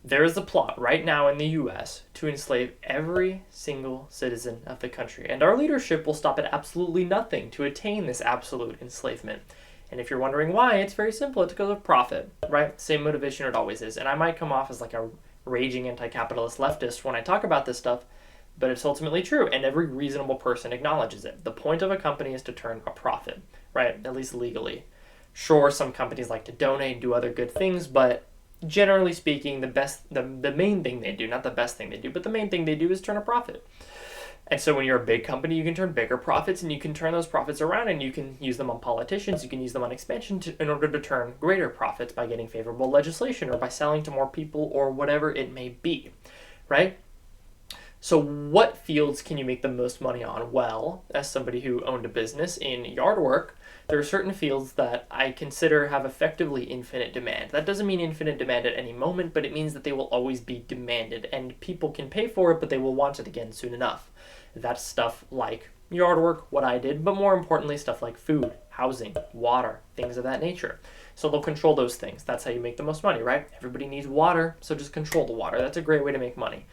There is a plot right now in the US to enslave every single citizen of the country, and our leadership will stop at absolutely nothing to attain this absolute enslavement. And if you're wondering why, it's very simple. It's because of profit, right? Same motivation it always is. And I might come off as like a raging anti-capitalist leftist when I talk about this stuff, but it's ultimately true, and every reasonable person acknowledges it. The point of a company is to turn a profit, right? At least legally. Sure, some companies like to donate and do other good things, but generally speaking, the main thing they do, not the best thing they do, but the main thing they do is turn a profit. And so when you're a big company, you can turn bigger profits, and you can turn those profits around, and you can use them on politicians, you can use them on expansion in order to turn greater profits by getting favorable legislation or by selling to more people or whatever it may be, right? So what fields can you make the most money on? Well, as somebody who owned a business in yard work, there are certain fields that I consider have effectively infinite demand. That doesn't mean infinite demand at any moment, but it means that they will always be demanded, and people can pay for it, but they will want it again soon enough. That's stuff like yard work, what I did, but more importantly, stuff like food, housing, water, things of that nature. So they'll control those things. That's how you make the most money, right? Everybody needs water, so just control the water. That's a great way to make money.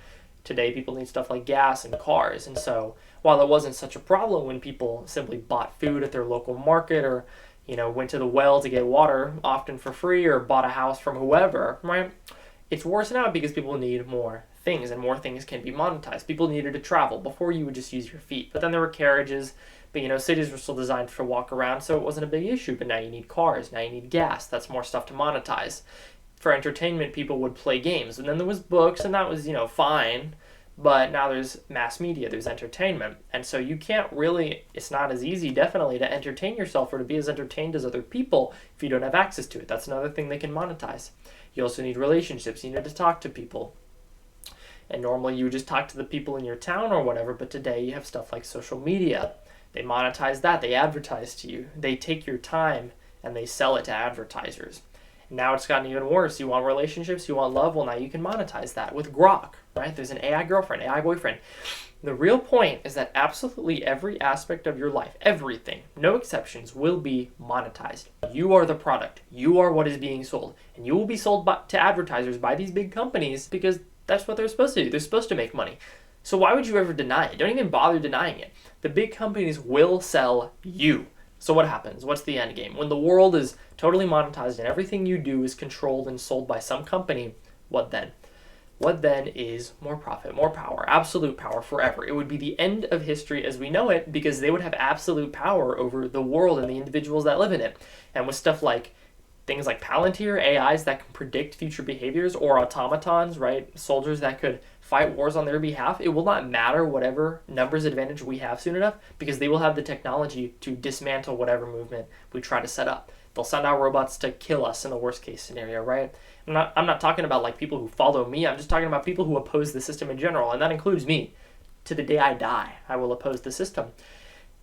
Today, people need stuff like gas and cars, and so while it wasn't such a problem when people simply bought food at their local market or, went to the well to get water, often for free, or bought a house from whoever, right? It's worse now because people need more things, and more things can be monetized. People needed to travel. Before, you would just use your feet, but then there were carriages, but cities were still designed to walk around, so it wasn't a big issue. But now you need cars, now you need gas. That's more stuff to monetize. For entertainment, people would play games, and then there was books, and that was, fine. But now there's mass media, there's entertainment, and so you can't really, it's not as easy, definitely, to entertain yourself or to be as entertained as other people if you don't have access to it. That's another thing they can monetize. You also need relationships. You need to talk to people. And normally you would just talk to the people in your town or whatever, but today you have stuff like social media. They monetize that. They advertise to you. They take your time and they sell it to advertisers. Now it's gotten even worse. You want relationships, you want love, well, now you can monetize that with Grok, right? There's an AI girlfriend, AI boyfriend. The real point is that absolutely every aspect of your life, everything, no exceptions, will be monetized. You are the product. You are what is being sold. And you will be sold to advertisers by these big companies because that's what they're supposed to do. They're supposed to make money. So why would you ever deny it? Don't even bother denying it. The big companies will sell you. So what happens? What's the end game? When the world is totally monetized and everything you do is controlled and sold by some company, what then? What then is more profit, more power, absolute power forever? It would be the end of history as we know it because they would have absolute power over the world and the individuals that live in it. And with stuff like things like Palantir, AIs that can predict future behaviors, or automatons, right? Soldiers that could fight wars on their behalf, it will not matter whatever numbers advantage we have soon enough because they will have the technology to dismantle whatever movement we try to set up. They'll send out robots to kill us in the worst case scenario, right? I'm not talking about like people who follow me. I'm just talking about people who oppose the system in general, and that includes me. To the day I die, I will oppose the system.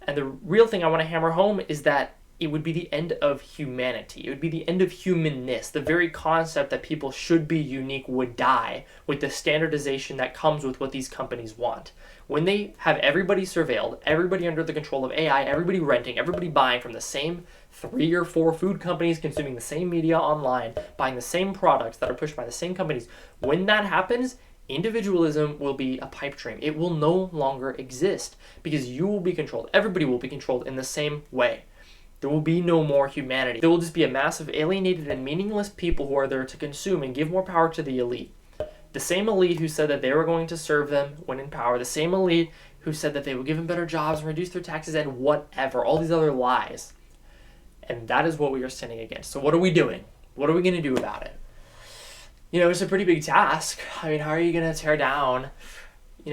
And the real thing I want to hammer home is that it would be the end of humanity. It would be the end of humanness. The very concept that people should be unique would die with the standardization that comes with what these companies want. When they have everybody surveilled, everybody under the control of AI, everybody renting, everybody buying from the same 3 or 4 food companies, consuming the same media online, buying the same products that are pushed by the same companies, when that happens, individualism will be a pipe dream. It will no longer exist because you will be controlled. Everybody will be controlled in the same way. There will be no more humanity. There will just be a mass of alienated and meaningless people who are there to consume and give more power to the elite. The same elite who said that they were going to serve them when in power. The same elite who said that they would give them better jobs and reduce their taxes and whatever. All these other lies. And that is what we are standing against. So what are we doing? What are we going to do about it? It's a pretty big task. I mean, how are you going to tear down,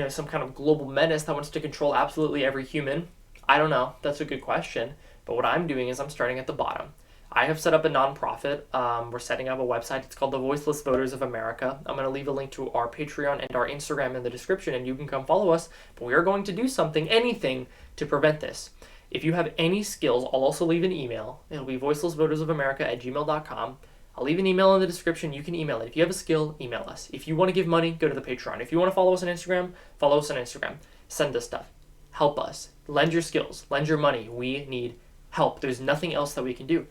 some kind of global menace that wants to control absolutely every human? I don't know. That's a good question. But what I'm doing is I'm starting at the bottom. I have set up a nonprofit. We're setting up a website. It's called the Voiceless Voters of America. I'm going to leave a link to our Patreon and our Instagram in the description, and you can come follow us. But we are going to do something, anything, to prevent this. If you have any skills, I'll also leave an email. It'll be voicelessvotersofamerica@gmail.com. I'll leave an email in the description. You can email it. If you have a skill, email us. If you want to give money, go to the Patreon. If you want to follow us on Instagram, follow us on Instagram. Send us stuff. Help us. Lend your skills. Lend your money. We need help. There's nothing else that we can do,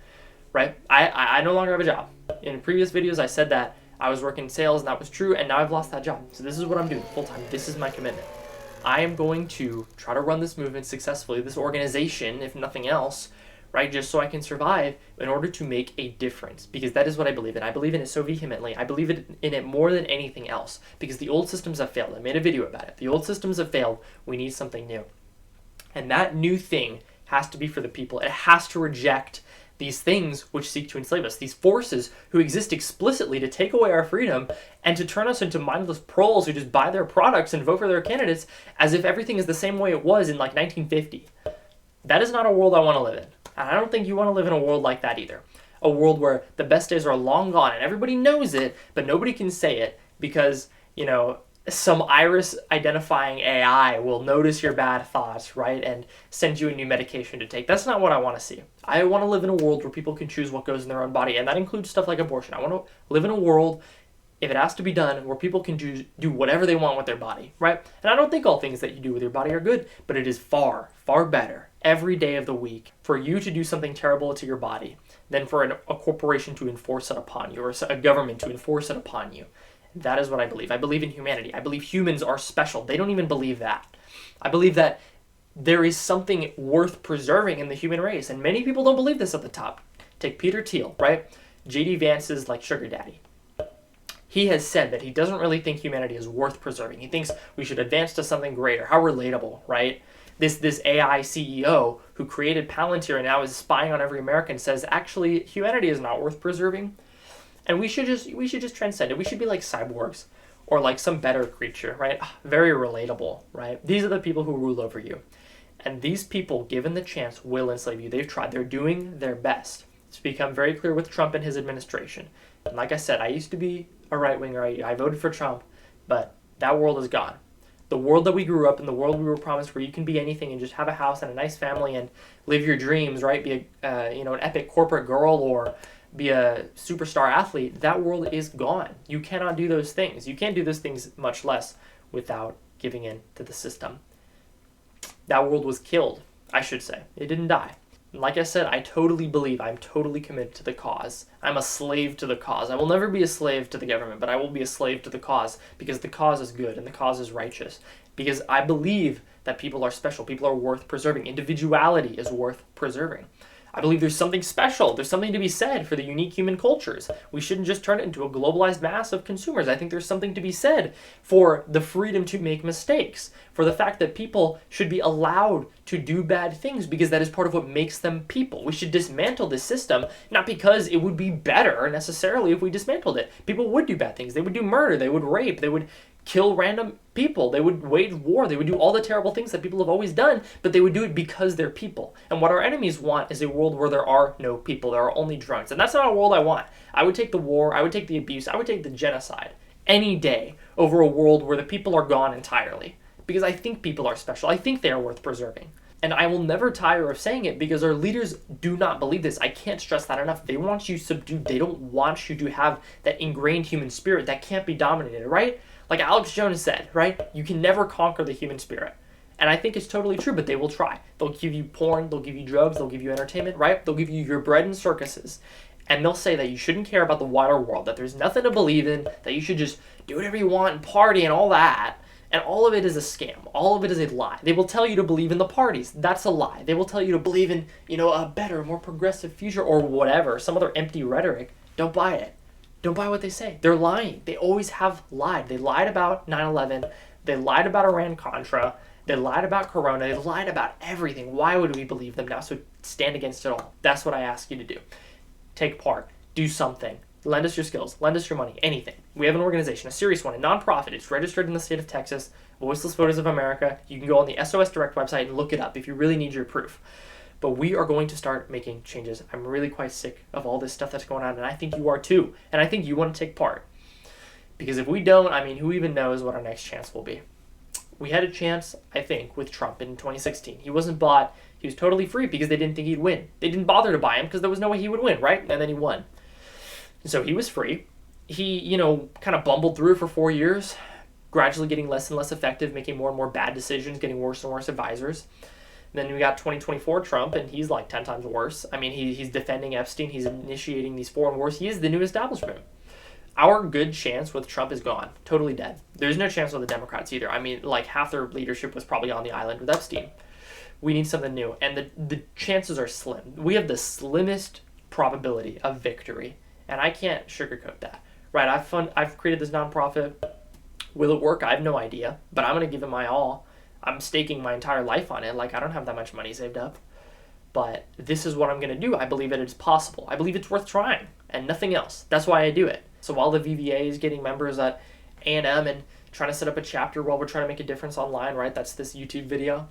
right? I no longer have a job. In previous videos, I said that I was working sales and that was true, and now I've lost that job. So this is what I'm doing full time. This is my commitment. I am going to try to run this movement successfully, this organization, if nothing else, right, just so I can survive in order to make a difference, because that is what I believe in. I believe in it so vehemently. I believe in it more than anything else, because the old systems have failed. I made a video about it. The old systems have failed. We need something new. And that new thing has to be for the people. It has to reject these things which seek to enslave us, these forces who exist explicitly to take away our freedom and to turn us into mindless proles who just buy their products and vote for their candidates as if everything is the same way it was in like 1950. That is not a world I want to live in. And I don't think you want to live in a world like that either. A world where the best days are long gone and everybody knows it, but nobody can say it because, you know, some iris identifying AI will notice your bad thoughts, right, and send you a new medication to take. That's not what I want to see. I want to live in a world where people can choose what goes in their own body, and that includes stuff like abortion. I want to live in a world, if it has to be done, where people can do whatever they want with their body, right? And I don't think all things that you do with your body are good, but it is far, far better every day of the week for you to do something terrible to your body than for a corporation to enforce it upon you, or a government to enforce it upon you. That is what I believe. I believe in humanity. I believe humans are special. They don't even believe that. I believe that there is something worth preserving in the human race, and many people don't believe this at the top. Take Peter Thiel, right? J.D. Vance's like sugar daddy. He has said that he doesn't really think humanity is worth preserving. He thinks we should advance to something greater. How relatable, right? This AI CEO who created Palantir and now is spying on every American says actually humanity is not worth preserving. And we should just transcend it. We should be like cyborgs or like some better creature, right? Very relatable, right? These are the people who rule over you. And these people, given the chance, will enslave you. They've tried. They're doing their best. It's become very clear with Trump and his administration. And like I said, I used to be a right-winger. I voted for Trump, but that world is gone. The world that we grew up in, the world we were promised where you can be anything and just have a house and a nice family and live your dreams, right? Be an epic corporate girl or be a superstar athlete, that world is gone. You cannot do those things. You can't do those things, much less without giving in to the system. That world was killed, I should say. It didn't die. And like I said, I totally believe I'm totally committed to the cause. I'm a slave to the cause. I will never be a slave to the government, but I will be a slave to the cause because the cause is good and the cause is righteous. Because I believe that people are special. People are worth preserving. Individuality is worth preserving. I believe there's something special. There's something to be said for the unique human cultures. We shouldn't just turn it into a globalized mass of consumers. I think there's something to be said for the freedom to make mistakes, for the fact that people should be allowed to do bad things because that is part of what makes them people. We should dismantle this system, not because it would be better necessarily if we dismantled it. People would do bad things. They would do murder. They would rape. They would kill random people. They would wage war. They would do all the terrible things that people have always done, but they would do it because they're people. And what our enemies want is a world where there are no people. There are only drones. And that's not a world I want. I would take the war. I would take the abuse. I would take the genocide any day over a world where the people are gone entirely. Because I think people are special. I think they are worth preserving. And I will never tire of saying it because our leaders do not believe this. I can't stress that enough. They want you subdued. They don't want you to have that ingrained human spirit that can't be dominated, right? Like Alex Jones said, right? You can never conquer the human spirit. And I think it's totally true, but they will try. They'll give you porn, they'll give you drugs, they'll give you entertainment, right? They'll give you your bread and circuses. And they'll say that you shouldn't care about the wider world, that there's nothing to believe in, that you should just do whatever you want and party and all that. And all of it is a scam. All of it is a lie. They will tell you to believe in the parties. That's a lie. They will tell you to believe in, a better, more progressive future or whatever, some other empty rhetoric. Don't buy it. Don't buy what they say. They're lying. They always have lied. They lied about 9/11. They lied about Iran-Contra. They lied about Corona. They lied about everything. Why would we believe them now? So stand against it all. That's what I ask you to do. Take part. Do something. Lend us your skills. Lend us your money. Anything. We have an organization, a serious one, a nonprofit. It's registered in the state of Texas. Voiceless Voters of America. You can go on the SOS Direct website and look it up if you really need your proof. But we are going to start making changes. I'm really quite sick of all this stuff that's going on, and I think you are too. And I think you want to take part. Because if we don't, who even knows what our next chance will be? We had a chance, I think, with Trump in 2016. He wasn't bought. He was totally free because they didn't think he'd win. They didn't bother to buy him because there was no way he would win, right? And then he won. So he was free. He, kind of bumbled through for 4 years, gradually getting less and less effective, making more and more bad decisions, getting worse and worse advisors. Then we got 2024 Trump, and he's like 10 times worse. He's defending Epstein. He's initiating these foreign wars. He is the new establishment. Our good chance with Trump is gone, totally dead. There's no chance with the Democrats either. I mean, like half their leadership was probably on the island with Epstein. We need something new, and the chances are slim. We have the slimmest probability of victory, and I can't sugarcoat that. Right? I've created this nonprofit. Will it work? I have no idea, but I'm gonna give it my all. I'm staking my entire life on it. Like, I don't have that much money saved up, but this is what I'm gonna do. I believe that it's possible. I believe it's worth trying, and nothing else. That's why I do it. So while the VVA is getting members at A&M and trying to set up a chapter while we're trying to make a difference online, right? That's this YouTube video.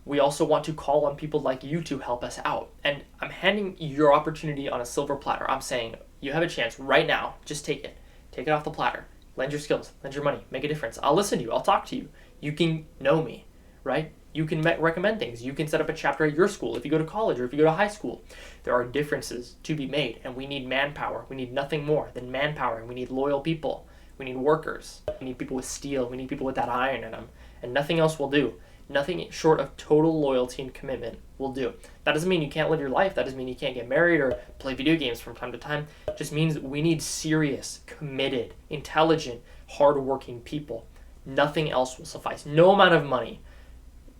We also want to call on people like you to help us out. And I'm handing your opportunity on a silver platter. I'm saying you have a chance right now. Just take it. Take it off the platter. Lend your skills. Lend your money. Make a difference. I'll listen to you. I'll talk to you. You can know me, right? You can recommend things. You can set up a chapter at your school if you go to college or if you go to high school. There are differences to be made, and we need manpower. We need nothing more than manpower, and we need loyal people. We need workers. We need people with steel. We need people with that iron in them, and nothing else will do. Nothing short of total loyalty and commitment will do. That doesn't mean you can't live your life. That doesn't mean you can't get married or play video games from time to time. It just means we need serious, committed, intelligent, hardworking people. Nothing else will suffice. No amount of money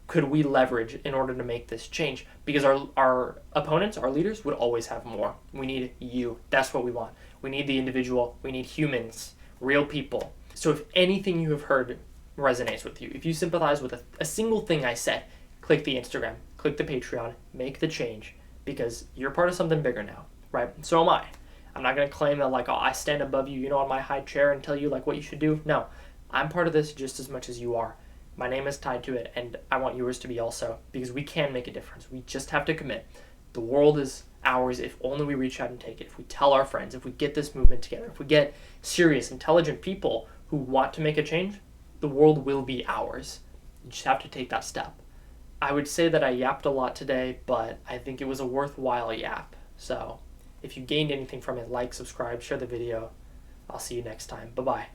could we leverage in order to make this change, because our opponents, our leaders, would always have more. We need you. That's what we want. We need the individual. We need humans, real people. So if anything you have heard resonates with you, if you sympathize with a single thing I said, click the Instagram, click the Patreon, make the change, because you're part of something bigger now, right? So am I. I'm not going to claim that, like, oh, I stand above you, on my high chair and tell you, like, what you should do. No, I'm part of this just as much as you are. My name is tied to it, and I want yours to be also, because we can make a difference. We just have to commit. The world is ours if only we reach out and take it. If we tell our friends, if we get this movement together, if we get serious, intelligent people who want to make a change, the world will be ours. You just have to take that step. I would say that I yapped a lot today, but I think it was a worthwhile yap. So if you gained anything from it, like, subscribe, share the video. I'll see you next time. Bye-bye.